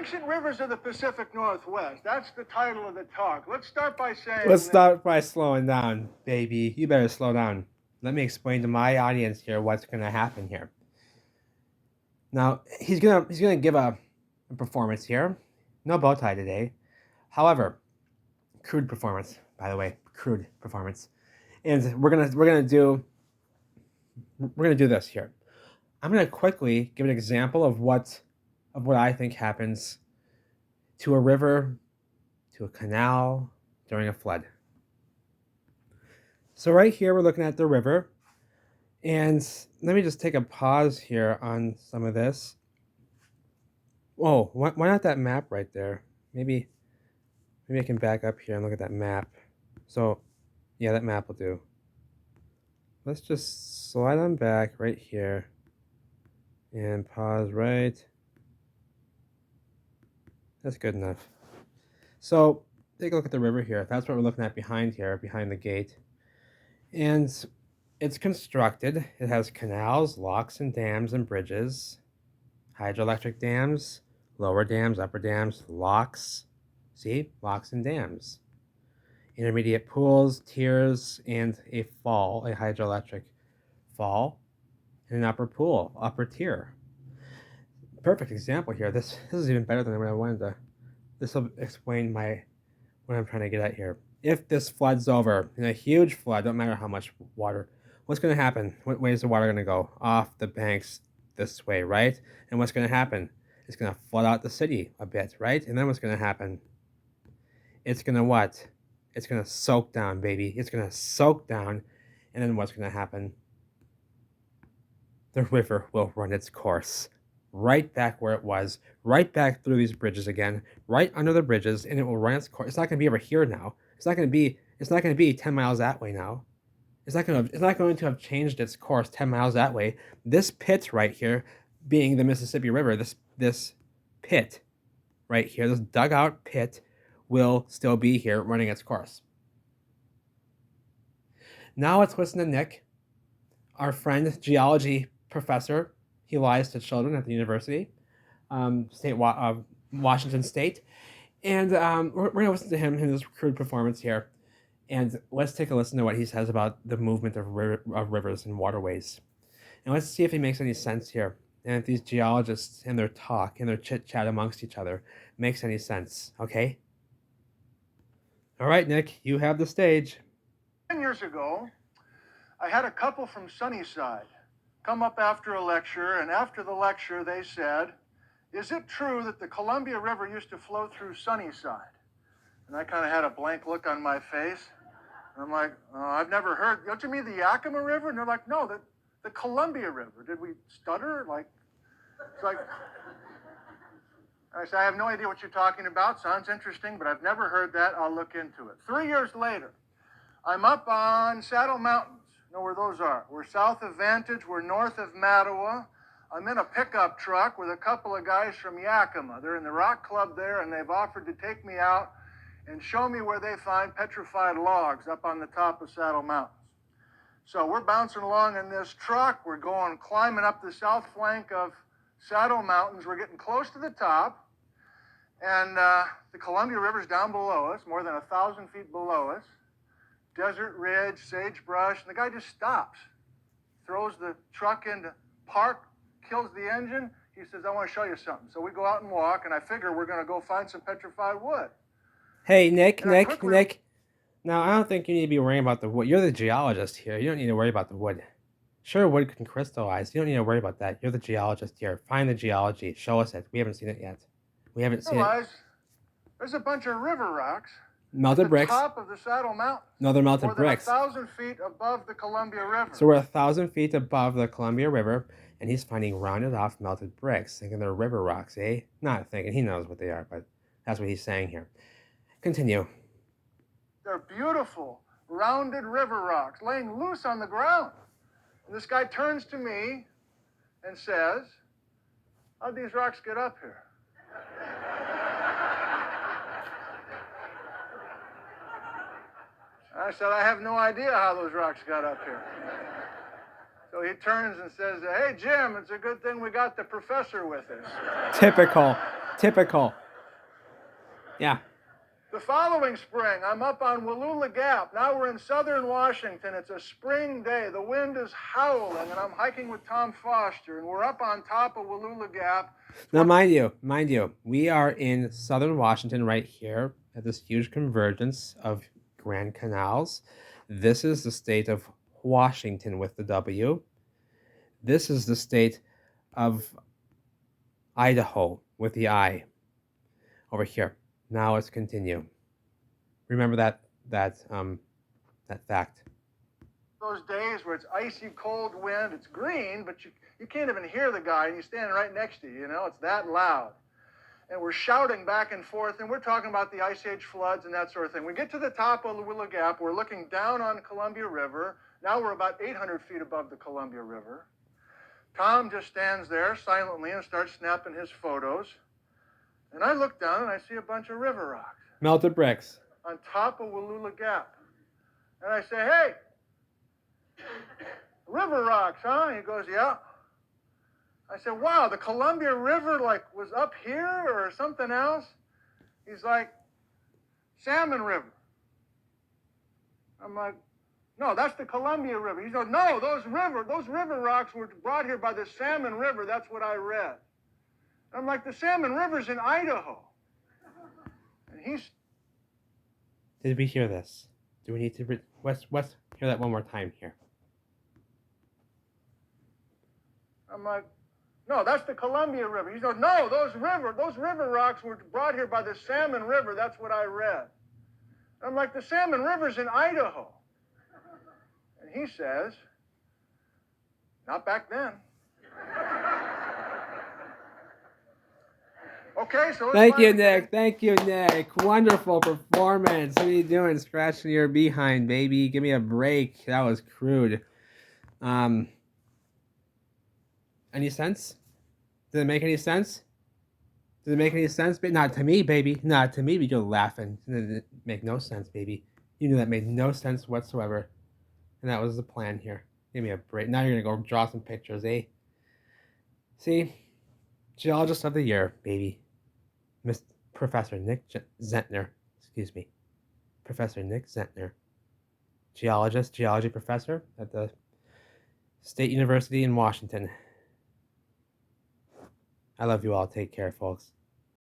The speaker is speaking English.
ancient rivers of the Pacific Northwest. That's the title of the talk. Let's start by saying Let's start by slowing down, baby. You better slow down. Let me explain to my audience here what's gonna happen here. Now he's gonna give a performance here. No bow tie today. However, crude performance, by the way, crude performance. And we're gonna do this here. I'm gonna quickly give an example of what I think happens to a river, to a canal during a flood. So right here we're looking at the river, and let me just take a pause here on some of this. Whoa, why not that map right there? Maybe I can back up here and look at that map. So yeah, that map will do. Let's just slide on back right here and pause right. That's good enough. So take a look at the river here. That's what we're looking at behind here, behind the gate. And it's constructed. It has canals, locks, and dams and bridges, hydroelectric dams, lower dams, upper dams, locks. See? Locks and dams. Intermediate pools, tiers, and a fall, a hydroelectric fall, and an upper pool, upper tier. Perfect example here. This is even better than what I wanted to. This will explain what I'm trying to get at here. If this floods over in a huge flood, don't matter how much water, what's going to happen? What way is the water going to go? Off the banks this way, right? And what's going to happen? It's going to flood out the city a bit, right? And then what's going to happen? It's going to what? It's going to soak down, baby. It's going to soak down. And then what's going to happen? The river will run its course right back where it was, right back through these bridges again, right under the bridges, and it will run its course. It's not going to be over here now. It's not going to be 10 miles that way now. It's not going to have changed its course 10 miles that way. This pit right here, being the Mississippi River, this pit right here, this dugout pit, will still be here running its course. Now let's listen to Nick, our friend, geology professor. He lies to children at the university, Washington State. And we're going to listen to him in his crude performance here. And let's take a listen to what he says about the movement of rivers and waterways. And let's see if he makes any sense here. And if these geologists and their talk and their chit-chat amongst each other makes any sense, okay? All right, Nick, you have the stage. 10 years ago, I had a couple from Sunnyside come up after a lecture, and after the lecture they said, "Is it true that the Columbia River used to flow through Sunnyside?" And I kind of had a blank look on my face. And I'm like, I've never heard. Don't you mean the Yakima River? And they're like, no, the Columbia River. Did we stutter? It's like, I said, I have no idea what you're talking about. Sounds interesting, but I've never heard that. I'll look into it. 3 years later, I'm up on Saddle Mountains. You know where those are? We're south of Vantage. We're north of Mattawa. I'm in a pickup truck with a couple of guys from Yakima. They're in the rock club there, and they've offered to take me out and show me where they find petrified logs up on the top of Saddle Mountains. So we're bouncing along in this truck. We're climbing up the south flank of Saddle Mountains. We're getting close to the top, and the Columbia River's down below us, more than 1,000 feet below us. Desert ridge, sagebrush, and the guy just stops, throws the truck into park, kills the engine. He says, I want to show you something. So we go out and walk, and I figure we're going to go find some petrified wood. Hey, Nick. Now, I don't think you need to be worrying about the wood. You're the geologist here. You don't need to worry about the wood. Sure, wood can crystallize. You don't need to worry about that. You're the geologist here. Find the geology. Show us it. We haven't seen it yet. We haven't seen it. There's a bunch of river rocks. Melted bricks. At the top of the Saddle Mountains. No, they're melted bricks. More than 1,000 feet above the Columbia River. So we're 1,000 feet above the Columbia River, and he's finding rounded off melted bricks, thinking they're river rocks, eh? Not thinking. He knows what they are, but that's what he's saying here. Continue. They're beautiful, rounded river rocks laying loose on the ground. And this guy turns to me and says, how'd these rocks get up here? I said, I have no idea how those rocks got up here. So he turns and says, hey, Jim, it's a good thing we got the professor with us. Typical. Typical. Yeah. The following spring, I'm up on Wallula Gap. Now we're in southern Washington. It's a spring day. The wind is howling, and I'm hiking with Tom Foster, and we're up on top of Wallula Gap. Now, mind you, we are in southern Washington right here at this huge convergence of Grand Canals. This is the state of Washington with the W. This is the state of Idaho with the I over here. Now let's continue. Remember that fact. Those days where it's icy cold wind, it's green, but you can't even hear the guy, and he's standing right next to you, you know, it's that loud. And we're shouting back and forth, and we're talking about the Ice Age floods and that sort of thing. We get to the top of the Willow Gap, we're looking down on Columbia River. Now we're about 800 feet above the Columbia River. Tom just stands there silently and starts snapping his photos. And I look down and I see a bunch of river rocks. Melted bricks. On top of Wallula Gap. And I say, hey, river rocks, huh? He goes, yeah. I said, wow, the Columbia River was up here or something else? He's like, Salmon River. I'm like, no, that's the Columbia River. He goes, no, those river rocks were brought here by the Salmon River. That's what I read. I'm like, the Salmon River's in Idaho. And he's... Did we hear this? Do we need to... Let's hear that one more time here. I'm like, no, that's the Columbia River. He goes, no, those river rocks were brought here by the Salmon River. That's what I read. I'm like, the Salmon River's in Idaho. And he says, not back then. Okay, so Thank you, Nick. Thank you, Nick. Wonderful performance. What are you doing? Scratching your behind, baby. Give me a break. That was crude. Any sense? Did it make any sense? Did it make any sense? Not to me, baby. Not to me, but you're laughing. It didn't make no sense, baby. You knew that made no sense whatsoever. And that was the plan here. Give me a break. Now you're going to go draw some pictures, eh? See? Geologist of the Year, baby. Professor Nick Zentner. Excuse me. Professor Nick Zentner. Geology professor at the State University in Washington. I love you all. Take care, folks.